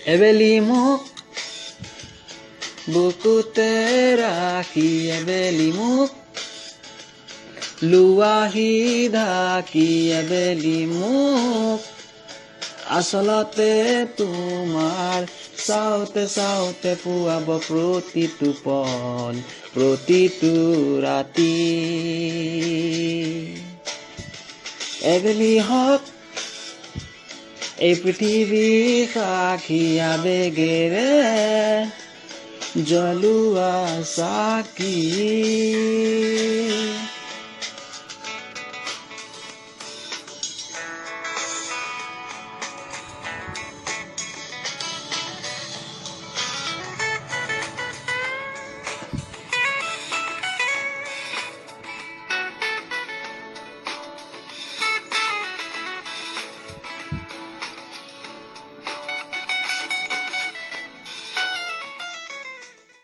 এবেলি মোক বুকুতে ৰাখি এবেলি মোক লুৱাহি ঢাকি এবেলি মোক আচলতে তোমাৰ চাওঁতে চাওঁতে পুৱাব প্ৰতিটো পল প্ৰতিটো ৰাতি এবেলি হওক এই পৃথিৱী সাক্ষী আবেগেৰে জ্বলোৱা চাকি